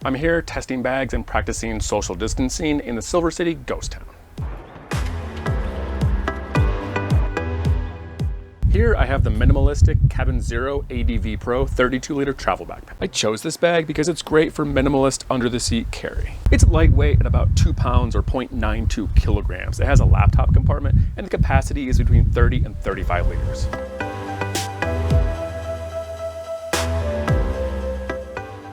I'm here testing bags and practicing social distancing in the Silver City ghost town. Here I have the Minimalistic Cabin Zero ADV Pro 32-liter travel backpack. I chose this bag because it's great for minimalist under-the-seat carry. It's lightweight at about 2 pounds or 0.92 kilograms. It has a laptop compartment and the capacity is between 30 and 35 liters.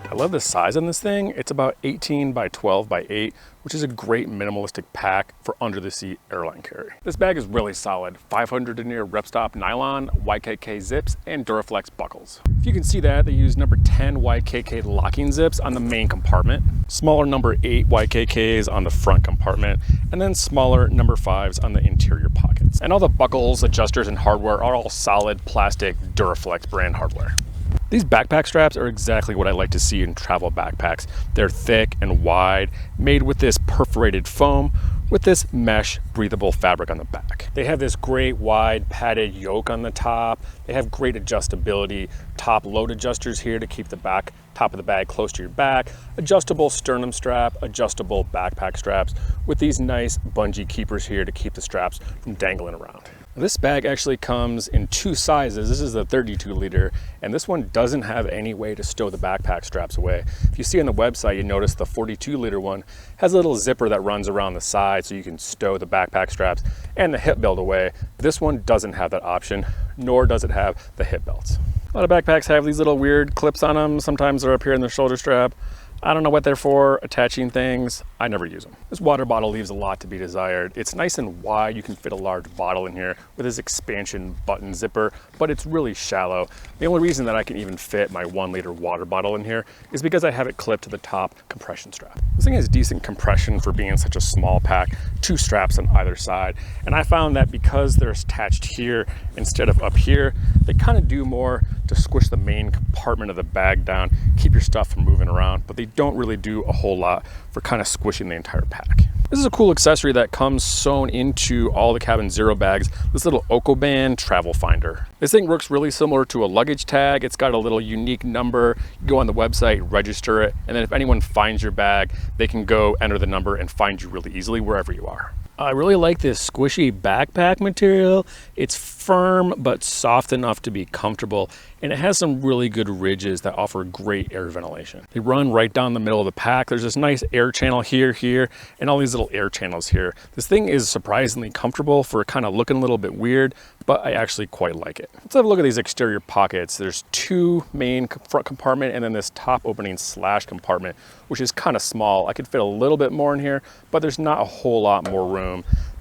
I love the size on this thing. It's about 18 by 12 by 8, which is a great minimalistic pack for under-the-seat airline carry. This bag is really solid. 500 denier ripstop nylon, YKK zips, and Duraflex buckles. If you can see that, they use number 10 YKK locking zips on the main compartment, smaller number 8 YKKs on the front compartment, and then smaller number 5s on the interior pockets. And all the buckles, adjusters, and hardware are all solid plastic Duraflex brand hardware. These backpack straps are exactly what I like to see in travel backpacks. They're thick and wide, made with this perforated foam with this mesh breathable fabric on the back. They have this great wide padded yoke on the top. They have great adjustability, top load adjusters here to keep the top of the bag close to your back, adjustable sternum strap, adjustable backpack straps with these nice bungee keepers here to keep the straps from dangling around. This bag actually comes in 2 sizes. This is the 32 liter, and this one doesn't have any way to stow the backpack straps away. If you see on the website, you notice the 42 liter one has a little zipper that runs around the side so you can stow the backpack straps and the hip belt away. This one doesn't have that option, nor does it have the hip belts. A lot of backpacks have these little weird clips on them. Sometimes they're up here in the shoulder strap. I don't know what they're for, attaching things. I never use them. This water bottle leaves a lot to be desired. It's nice and wide. You can fit a large bottle in here with this expansion button zipper, but it's really shallow. The only reason that I can even fit my 1 liter water bottle in here is because I have it clipped to the top compression strap. This thing has decent compression for being such a small pack, 2 straps on either side. And I found that because they're attached here instead of up here, they kind of do more to squish the main compartment of the bag down, keep your stuff from moving around, but they don't really do a whole lot for kind of squishing the entire pack. This is a cool accessory that comes sewn into all the Cabin Zero bags, this little Okoban Travel Finder. This thing works really similar to a luggage tag. It's got a little unique number. You go on the website, register it, and then if anyone finds your bag, they can go enter the number and find you really easily wherever you are. I really like this squishy backpack material. It's firm but soft enough to be comfortable, and it has some really good ridges that offer great air ventilation. They run right down the middle of the pack. There's this nice air channel here, and all these little air channels here. This thing is surprisingly comfortable for kind of looking a little bit weird, but I actually quite like it. Let's have a look at these exterior pockets. There's 2 main front compartment and then this top opening slash compartment, which is kind of small. I could fit a little bit more in here, but there's not a whole lot more room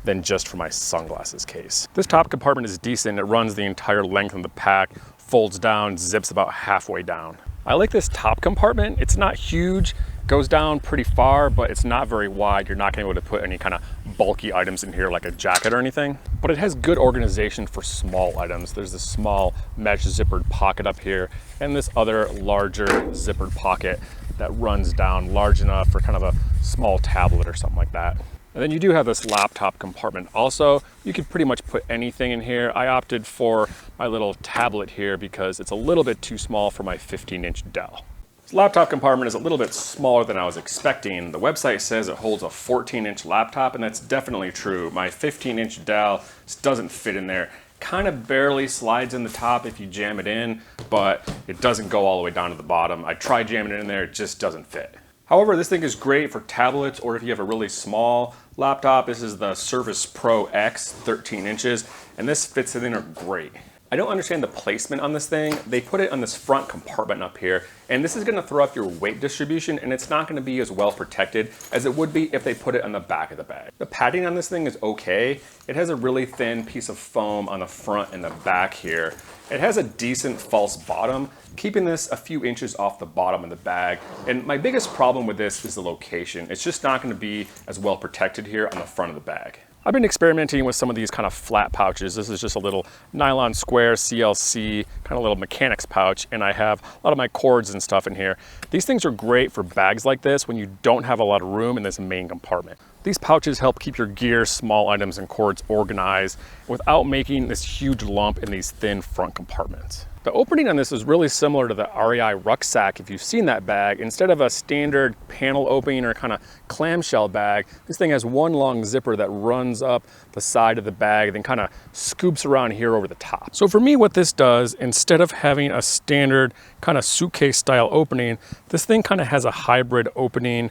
than just for my sunglasses case. This top compartment is decent. It runs the entire length of the pack, folds down, zips about halfway down. I like this top compartment. It's not huge, goes down pretty far, but it's not very wide. You're not gonna be able to put any kind of bulky items in here like a jacket or anything, but it has good organization for small items. There's this small mesh zippered pocket up here and this other larger zippered pocket that runs down large enough for kind of a small tablet or something like that. And then you do have this laptop compartment also. You can pretty much put anything in here. I opted for my little tablet here because it's a little bit too small for my 15-inch Dell. This laptop compartment is a little bit smaller than I was expecting. The website says it holds a 14-inch laptop, and that's definitely true. My 15-inch Dell just doesn't fit in there. Kind of barely slides in the top if you jam it in, but it doesn't go all the way down to the bottom. I tried jamming it in there, it just doesn't fit. However, this thing is great for tablets or if you have a really small laptop. This is the Surface Pro X, 13 inches, and this fits in there great. I don't understand the placement on this thing. They put it on this front compartment up here, and this is gonna throw off your weight distribution, and it's not gonna be as well protected as it would be if they put it on the back of the bag. The padding on this thing is okay. It has a really thin piece of foam on the front and the back here. It has a decent false bottom, keeping this a few inches off the bottom of the bag. And my biggest problem with this is the location. It's just not gonna be as well protected here on the front of the bag. I've been experimenting with some of these kind of flat pouches. This is just a little nylon square CLC, kind of little mechanics pouch, and I have a lot of my cords and stuff in here. These things are great for bags like this when you don't have a lot of room in this main compartment. These pouches help keep your gear, small items, and cords organized without making this huge lump in these thin front compartments. The opening on this is really similar to the REI rucksack. If you've seen that bag, instead of a standard panel opening or kind of clamshell bag, this thing has one long zipper that runs up the side of the bag, then kind of scoops around here over the top. So for me, what this does, instead of having a standard kind of suitcase style opening, this thing kind of has a hybrid opening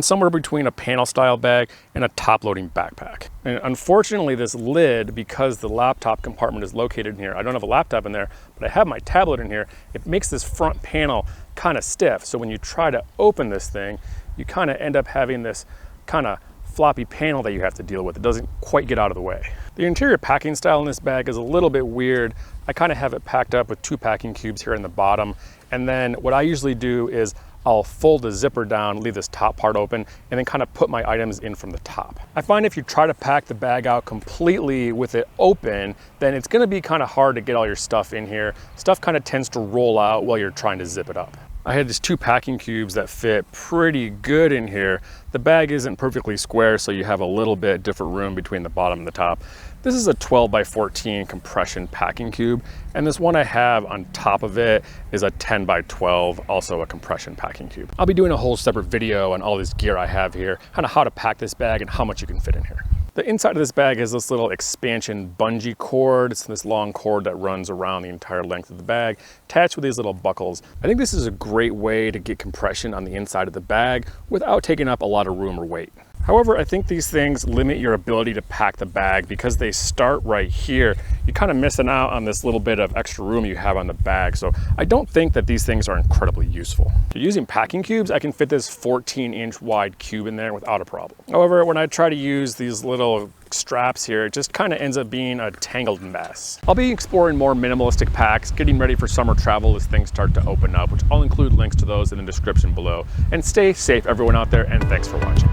somewhere between a panel style bag and a top loading backpack. And unfortunately, this lid, because the laptop compartment is located in here, I don't have a laptop in there, but I have my tablet in here, it makes this front panel kind of stiff. So when you try to open this thing, you kind of end up having this kind of floppy panel that you have to deal with. It doesn't quite get out of the way. The interior packing style in this bag is a little bit weird. I kind of have it packed up with 2 packing cubes here in the bottom. And then what I usually do is I'll fold the zipper down, leave this top part open, and then kind of put my items in from the top. I find if you try to pack the bag out completely with it open, then it's gonna be kind of hard to get all your stuff in here. Stuff kind of tends to roll out while you're trying to zip it up. I had these 2 packing cubes that fit pretty good in here. The bag isn't perfectly square, so you have a little bit different room between the bottom and the top. This is a 12 by 14 compression packing cube, and this one I have on top of it is a 10 by 12, also a compression packing cube. I'll be doing a whole separate video on all this gear I have here, kind of how to pack this bag and how much you can fit in here. The inside of this bag is this little expansion bungee cord. It's this long cord that runs around the entire length of the bag, attached with these little buckles. I think this is a great way to get compression on the inside of the bag without taking up a lot of room or weight. However, I think these things limit your ability to pack the bag because they start right here. You're kind of missing out on this little bit of extra room you have on the bag. So I don't think that these things are incredibly useful. So using packing cubes, I can fit this 14-inch wide cube in there without a problem. However, when I try to use these little straps here, it just kind of ends up being a tangled mess. I'll be exploring more minimalistic packs, getting ready for summer travel as things start to open up, which I'll include links to those in the description below. And stay safe, everyone out there, and thanks for watching.